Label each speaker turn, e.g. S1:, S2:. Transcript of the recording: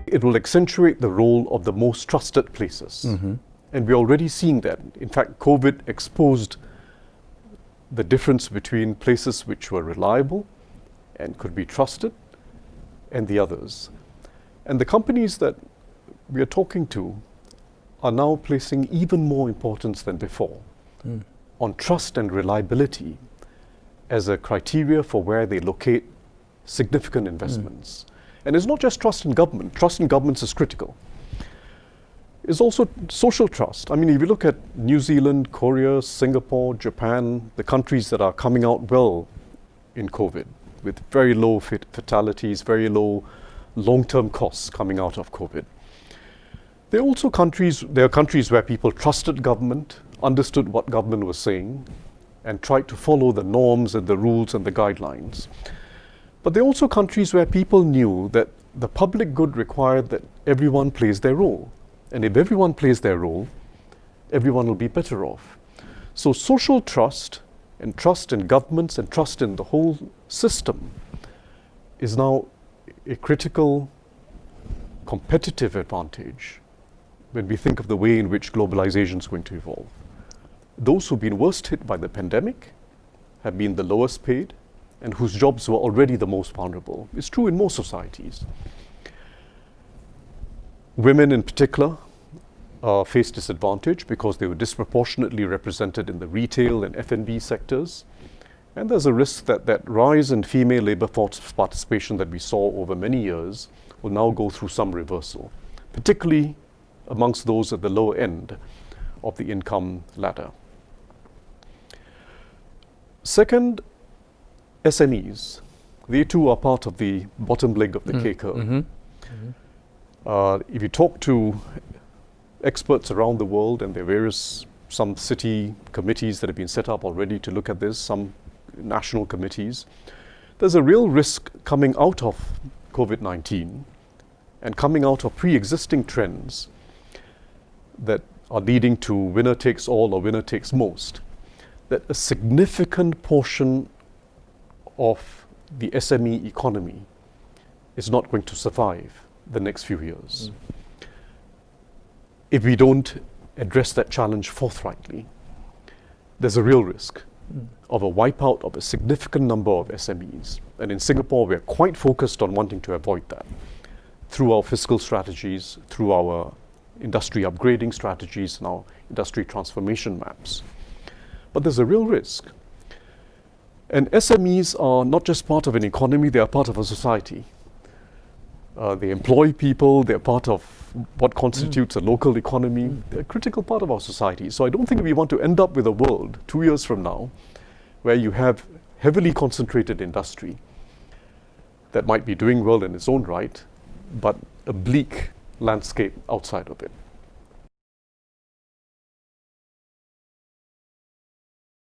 S1: It will accentuate the role of the most trusted places. And we're already seeing that. In fact, COVID exposed the difference between places which were reliable and could be trusted and the others. And the companies that we are talking to are now placing even more importance than before on trust and reliability as a criteria for where they locate significant investments. And it's not just trust in government. Trust in governments is critical. It's also social trust. I mean, if you look at New Zealand, Korea, Singapore, Japan, the countries that are coming out well in COVID with very low fatalities, very low long-term costs coming out of COVID. There are countries where people trusted government, understood what government was saying, and tried to follow the norms and the rules and the guidelines. But there are also countries where people knew that the public good required that everyone plays their role. And if everyone plays their role, everyone will be better off. So social trust and trust in governments and trust in the whole system is now a critical competitive advantage when we think of the way in which globalization is going to evolve. Those who've been worst hit by the pandemic have been the lowest paid and whose jobs were already the most vulnerable. It's true in most societies. Women in particular face disadvantage because they were disproportionately represented in the retail and F&B sectors. And there's a risk that that rise in female labor force participation that we saw over many years will now go through some reversal, particularly amongst those at the lower end of the income ladder. Second, SMEs. They too are part of the bottom leg of the K curve. If you talk to experts around the world, and there are some city committees that have been set up already to look at this, some national committees, there's a real risk coming out of COVID-19 and coming out of pre-existing trends that are leading to winner takes all or winner takes most, that a significant portion of the SME economy is not going to survive the next few years if we don't address that challenge forthrightly. There's a real risk of a wipeout of a significant number of SMEs. And in Singapore, we're quite focused on wanting to avoid that through our fiscal strategies, through our industry upgrading strategies, and our industry transformation maps. But there's a real risk. And SMEs are not just part of an economy, they are part of a society. They employ people, they're part of what constitutes a local economy. They're a critical part of our society. So I don't think we want to end up with a world 2 years from now where you have heavily concentrated industry that might be doing well in its own right, but a bleak landscape outside of it.